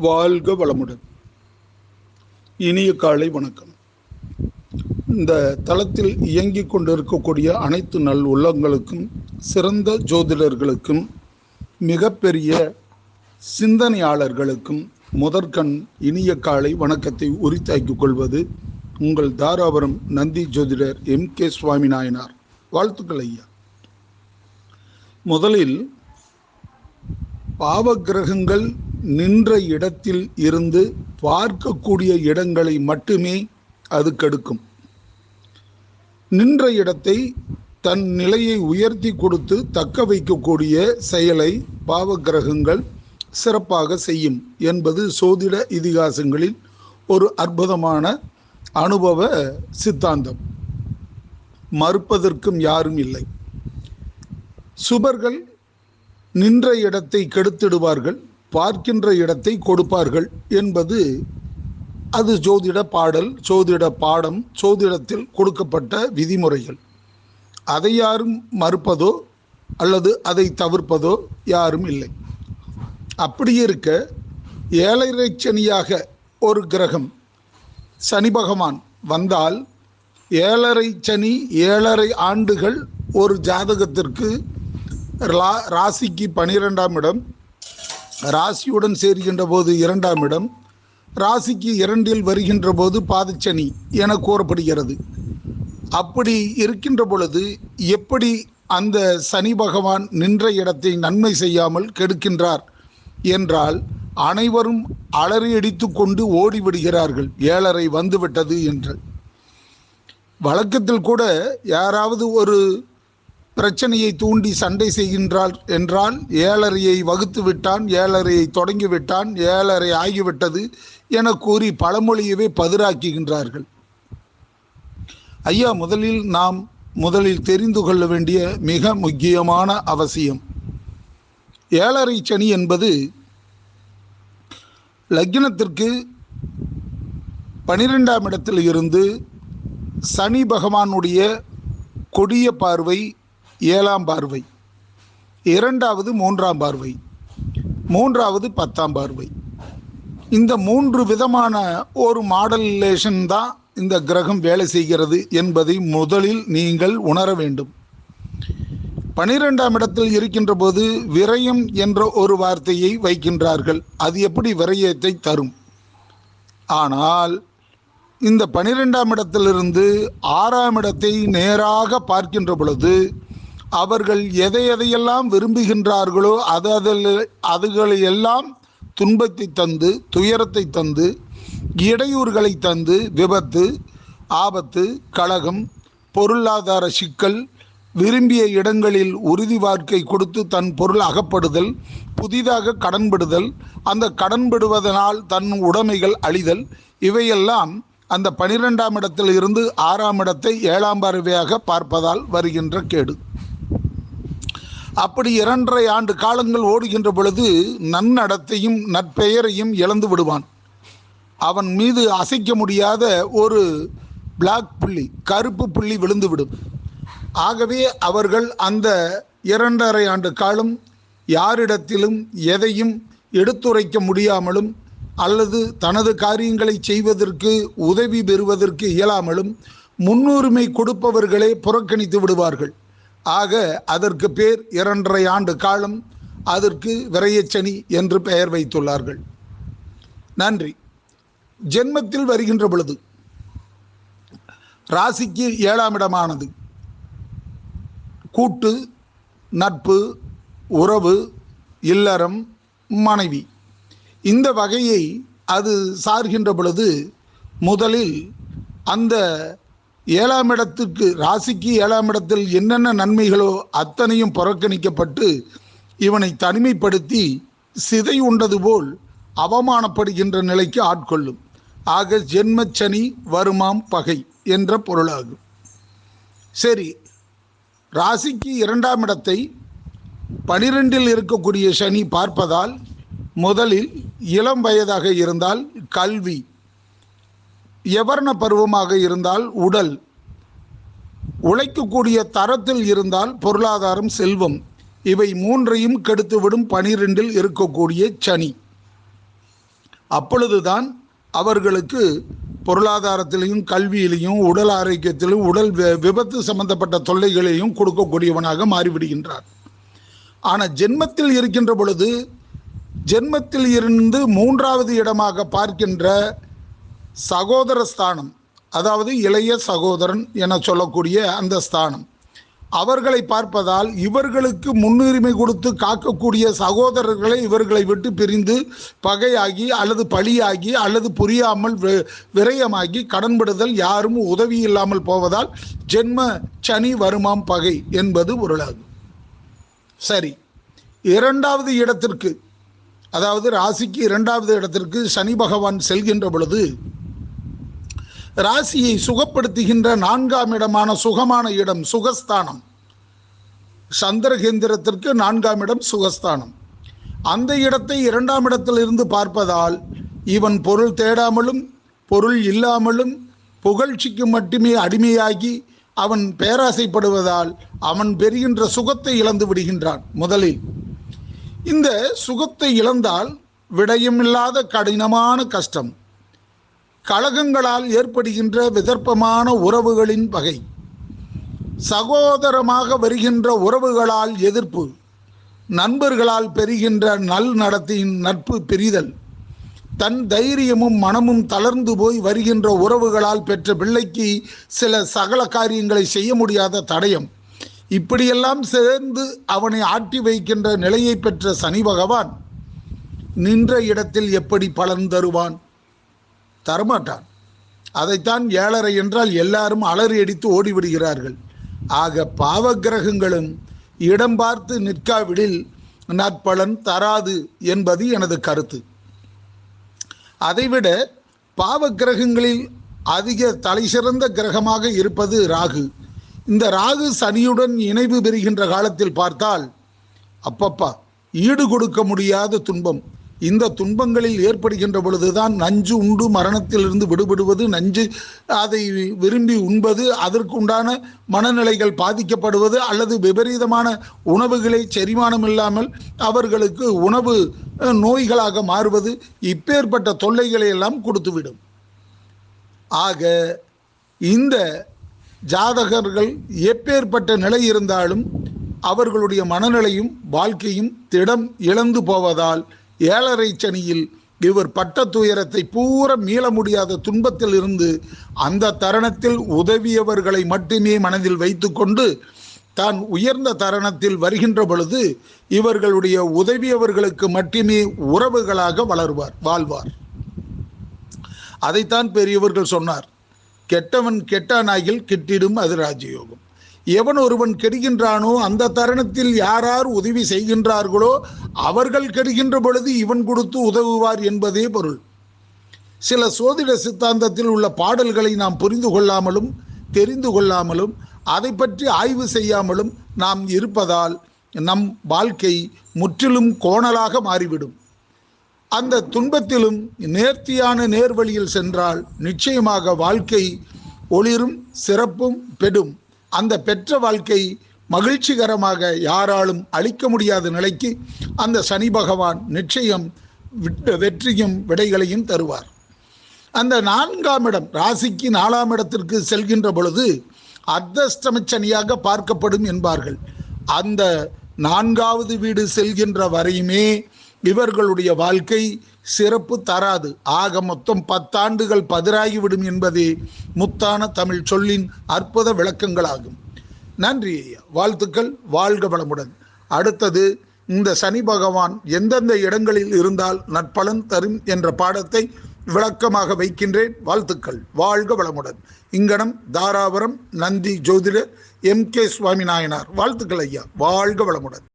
வாழ்க வளமுடன். இனிய காலை வணக்கம். இந்த தளத்தில் இயங்கிக் கொண்டிருக்கக்கூடிய அனைத்து நல் உள்ளங்களுக்கும், சிறந்த ஜோதிடர்களுக்கும், மிகப்பெரிய சிந்தனையாளர்களுக்கும் முதற்கண் இனிய காலை வணக்கத்தை உரித்தாக்கிக் கொள்வது உங்கள் தாராபுரம் நந்தி ஜோதிடர் MK சுவாமி நாயனார். வாழ்த்துக்கள் ஐயா. முதலில் பாவக்கிரகங்கள் நின்ற இடத்தில் இருந்து பார்க்கக்கூடிய இடங்களை மட்டுமே அது கெடுக்கும். நின்ற இடத்தை தன் நிலையை உயர்த்தி கொடுத்து தக்க வைக்கக்கூடிய செயலை பாவக்கிரகங்கள் சிறப்பாக செய்யும் என்பது சோதிட இதிகாசங்களில் ஒரு அற்புதமான அனுபவ சித்தாந்தம். மறுப்பதற்கும் யாரும் இல்லை. சுபர்கள் நின்ற இடத்தை கெடுத்திடுவார்கள், பார்க்கின்ற இடத்தை கொடுப்பார்கள் என்பது அது ஜோதிட பாடல், ஜோதிட பாடம், ஜோதிடத்தில் கொடுக்கப்பட்ட விதிமுறைகள். அதை யாரும் மறுப்பதோ அல்லது அதை தவிர்ப்பதோ யாரும் இல்லை. அப்படி இருக்க ஏழரை சனியாக ஒரு கிரகம் சனி பகவான் வந்தால், ஏழரை சனி 7.5 ஆண்டுகள் ஒரு ஜாதகத்திற்கு ராசிக்கு 12ஆம் இடம், ராசியுடன் சேர்கின்ற போது 2ஆம் இடம், ராசிக்கு 2இல் வருகின்ற போது பாதச்சனி என கூறப்படுகிறது. அப்படி இருக்கின்ற பொழுது எப்படி அந்த சனி பகவான் நின்ற இடத்தை நன்மை செய்யாமல் கெடுக்கின்றார் என்றால், அனைவரும் அலறியடித்து கொண்டு ஓடிவிடுகிறார்கள், 7.5 வந்துவிட்டது என்று. வழக்கத்தில் கூட யாராவது ஒரு பிரச்சனையை தூண்டி சண்டை செய்கின்றார் என்றால், 7.5 வகுத்து விட்டான், 7.5 தொடங்கி விட்டான், 7.5 ஆகிவிட்டது என கூறி பழமொழியவே பதிராக்குகின்றார்கள். ஐயா, முதலில் தெரிந்து கொள்ள வேண்டிய மிக முக்கியமான அவசியம், 7.5 சனி என்பது லக்னத்திற்கு 12ஆம் இடத்தில் இருந்து சனி பகவானுடைய கொடிய பார்வை 7ஆம் பார்வை, 2வது 3ஆம் பார்வை, 3வது 10ஆம் பார்வை. இந்த 3 விதமான ஒரு மாடலேஷன் தான் இந்த கிரகம் வேலை செய்கிறது என்பதை முதலில் நீங்கள் உணர வேண்டும். 12ஆம் இடத்தில் இருக்கின்ற போது விரயம் என்ற ஒரு வார்த்தையை வைக்கின்றார்கள். அது எப்படி விரயத்தை தரும்? ஆனால் இந்த 12ஆம் இடத்திலிருந்து 6ஆம் இடத்தை நேராக பார்க்கின்ற பொழுது அவர்கள் எதையெல்லாம் விரும்புகின்றார்களோ அதுகளையெல்லாம் துன்பத்தை தந்து, துயரத்தை தந்து, இடையூறுகளை தந்து, விபத்து, ஆபத்து, கலகம், பொருளாதார சிக்கல், விரும்பிய இடங்களில் உறுதி வாழ்க்கை கொடுத்து தன் பொருள் அகப்படுதல், புதிதாக கடன்படுதல், அந்த கடன்படுவதனால் தன் உடைமைகள் அழிதல், இவையெல்லாம் அந்த 12ஆம் இடத்தில் இருந்து 6ஆம் இடத்தை 7ஆம் பார்வையாக பார்ப்பதால் வருகின்ற கேடு. அப்படி 2.5 ஆண்டு காலங்கள் ஓடுகின்ற பொழுது நன்னடத்தையும் நற்பெயரையும் இழந்து விடுவான். அவன் மீது அசைக்க முடியாத ஒரு பிளாக் புள்ளி, கருப்பு புள்ளி விழுந்துவிடும். ஆகவே அவர்கள் அந்த 2.5 ஆண்டு காலம் யாரிடத்திலும் எதையும் எடுத்துரைக்க முடியாமலும் அல்லது தனது காரியங்களை செய்வதற்கு உதவி பெறுவதற்கு இயலாமலும் முன்னுரிமை கொடுப்பவர்களே புறக்கணித்து விடுவார்கள். ஆக அதற்கு பேர் 2.5 ஆண்டு காலம், அதற்கு விரயச்சனி என்று பெயர் வைத்துள்ளார்கள். நன்றி. ஜென்மத்தில் வருகின்ற பொழுது ராசிக்கு 7ஆம் இடமானது கூட்டு, நட்பு, உறவு, இல்லறம், மனைவி, இந்த வகையை அது சார்கின்ற பொழுது முதலில் அந்த 7ஆம் இடத்துக்கு, ராசிக்கு 7ஆம் இடத்தில் என்னென்ன நன்மைகளோ அத்தனையும் புறக்கணிக்கப்பட்டு இவனை தனிமைப்படுத்தி சிதை உண்டது போல் அவமானப்படுகின்ற நிலைக்கு ஆட்கொள்ளும். ஆக ஜென்மச்சனி வருமாம் பகை என்ற பொருளாகும். சரி, ராசிக்கு 2ஆம் இடத்தை 12இல் இருக்கக்கூடிய சனி பார்ப்பதால் முதலில் இளம் வயதாக இருந்தால் கல்வி, யவர்ண பருவமாக இருந்தால் உடல், உழைக்கக்கூடிய தரத்தில் இருந்தால் பொருளாதாரம், செல்வம், இவை மூன்றையும் கெடுத்துவிடும் 12இல் இருக்கக்கூடிய சனி. அப்பொழுதுதான் அவர்களுக்கு பொருளாதாரத்திலையும் கல்வியிலையும் உடல் ஆரோக்கியத்திலும் உடல் விபத்து சம்பந்தப்பட்ட தொல்லைகளையும் கொடுக்கக்கூடியவனாக மாறிவிடுகின்றார். ஆனால் ஜென்மத்தில் இருக்கின்ற பொழுது ஜென்மத்தில் இருந்து 3வது இடமாக பார்க்கின்ற சகோதர ஸ்தானம், அதாவது இளைய சகோதரன் என சொல்லக்கூடிய அந்த ஸ்தானம், அவர்களை பார்ப்பதால் இவர்களுக்கு முன்னுரிமை கொடுத்து காக்கக்கூடிய சகோதரர்களை இவர்களை விட்டு பிரிந்து பகையாகி அல்லது பழியாகி அல்லது புரியாமல் விரயமாகி கடன்படுதல், யாரும் உதவி இல்லாமல் போவதால் ஜென்ம சனி வருமாம் பகை என்பது பொருளாகும். சரி, 2வது இடத்திற்கு, அதாவது ராசிக்கு 2வது இடத்திற்கு சனி பகவான் செல்கின்ற பொழுது ராசியை சுகப்படுத்துகின்ற 4ஆம் இடமான சுகமான இடம் சுகஸ்தானம், சந்திரகேந்திரத்திற்கு 4ஆம் இடம் சுகஸ்தானம், அந்த இடத்தை 2ஆம் இடத்திலிருந்து பார்ப்பதால் இவன் பொருள் தேடாமலும் பொருள் இல்லாமலும் புகழ்ச்சிக்கு மட்டுமே அடிமையாகி அவன் பேராசைப்படுவதால் அவன் பெறுகின்ற சுகத்தை இழந்து விடுகின்றான். முதலில் இந்த சுகத்தை இழந்தால் விடயமில்லாத கடினமான கஷ்டம், கலகங்களால் ஏற்படுகின்ற விதர்ப்பமான உறவுகளின் பகை, சகோதரமாக வருகின்ற உறவுகளால் எதிர்ப்பு, நண்பர்களால் பெறுகின்ற நல் நடத்தையின் நட்பு பிரிதல், தன் தைரியமும் மனமும் தளர்ந்து போய் வருகின்ற உறவுகளால் பெற்ற பிள்ளைக்கு சில சகல காரியங்களை செய்ய முடியாத தடயம், இப்படியெல்லாம் சேர்ந்து அவனை ஆட்டி வைக்கின்ற நிலையை பெற்ற சனி பகவான் நின்ற இடத்தில் எப்படி பலன் தருவான்? தரமாட்டான். அதைத்தான் 7.5 என்றால் எல்லாரும் அலறி அடித்து ஓடிவிடுகிறார்கள். ஆக பாவக்கிரகங்களும் இடம் பார்த்து நிற்காவிடில் நற்பலன் தராது என்பது எனது கருத்து. அதைவிட பாவக்கிரகங்களில் அதிக தலை சிறந்த கிரகமாக இருப்பது ராகு. இந்த ராகு சனியுடன் இணைவு பெறுகின்ற காலத்தில் பார்த்தால் அப்பப்பா ஈடு கொடுக்க முடியாத துன்பம். இந்த துன்பங்களில் ஏற்படுகின்ற பொழுதுதான் நஞ்சு உண்டு மரணத்திலிருந்து விடுபடுவது, நஞ்சு அதை விரும்பி உண்பது, அதற்குண்டான மனநிலைகள் பாதிக்கப்படுவது, அல்லது விபரீதமான உணவுகளை செரிமானம் இல்லாமல் அவர்களுக்கு உணவு நோய்களாக மாறுவது, இப்பேற்பட்ட தொல்லைகளை எல்லாம் கொடுத்துவிடும். ஆக இந்த ஜாதகர்கள் எப்பேற்பட்ட நிலை இருந்தாலும் அவர்களுடைய மனநிலையும் வாழ்க்கையும் திடம் இழந்து போவதால் 7.5 சனியில் இவர் பட்ட துயரத்தை பூரா மீள முடியாத துன்பத்தில் இருந்து அந்த தருணத்தில் உதவியவர்களை மட்டுமே மனதில் வைத்துக்கொண்டு தான் உயர்ந்த தருணத்தில் வருகின்ற பொழுது இவர்களுடைய உதவியவர்களுக்கு மட்டுமே உறவுகளாக வாழ்வார். அதைத்தான் பெரியவர்கள் சொன்னார், கெட்டவன் கெட்டானாகில் கிட்டிடும் அது ராஜயோகம். எவன் ஒருவன் கெடுகின்றானோ அந்த தருணத்தில் யார் உதவி செய்கின்றார்களோ அவர்கள் கெடுகின்ற பொழுது இவன் கொடுத்து உதவுவார் என்பதே பொருள். சில சோதிட சித்தாந்தத்தில் உள்ள பாடல்களை நாம் புரிந்து கொள்ளாமலும் தெரிந்து கொள்ளாமலும் அதை பற்றி ஆய்வு செய்யாமலும் நாம் இருப்பதால் நம் வாழ்க்கை முற்றிலும் கோணலாக மாறிவிடும். அந்த துன்பத்திலும் நேர்த்தியான நேர்வழியில் சென்றால் நிச்சயமாக வாழ்க்கை ஒளிரும் சிறப்பும் பெடும். அந்த பெற்ற வாழ்க்கை மகிழ்ச்சிகரமாக யாராலும் அளிக்க முடியாத நிலைக்கு அந்த சனி பகவான் நிச்சயம் வெற்றியும் விடைகளையும் தருவார். அந்த 4ஆம் இடம் ராசிக்கு 4ஆம் இடத்திற்கு செல்கின்ற பொழுது அர்த்தஷ்டம சனியாக பார்க்கப்படும் என்பார்கள். அந்த 4வது வீடு செல்கின்ற வரையுமே இவர்களுடைய வாழ்க்கை சிறப்பு தராது. ஆக மொத்தம் 10 ஆண்டுகள் பதிராகிவிடும் என்பதே முத்தான தமிழ் சொல்லின் அற்புத விளக்கங்களாகும். நன்றி ஐயா, வாழ்த்துக்கள், வாழ்க வளமுடன். அடுத்தது இந்த சனி பகவான் எந்தெந்த இடங்களில் இருந்தால் நற்பலன் தரும் என்ற பாடத்தை விளக்கமாக வைக்கின்றேன். வாழ்த்துக்கள், வாழ்க வளமுடன். இங்கனம் தாராபுரம் நந்தி ஜோதிடர் MK சுவாமி நாயனார். வாழ்த்துக்கள் ஐயா, வாழ்க வளமுடன்.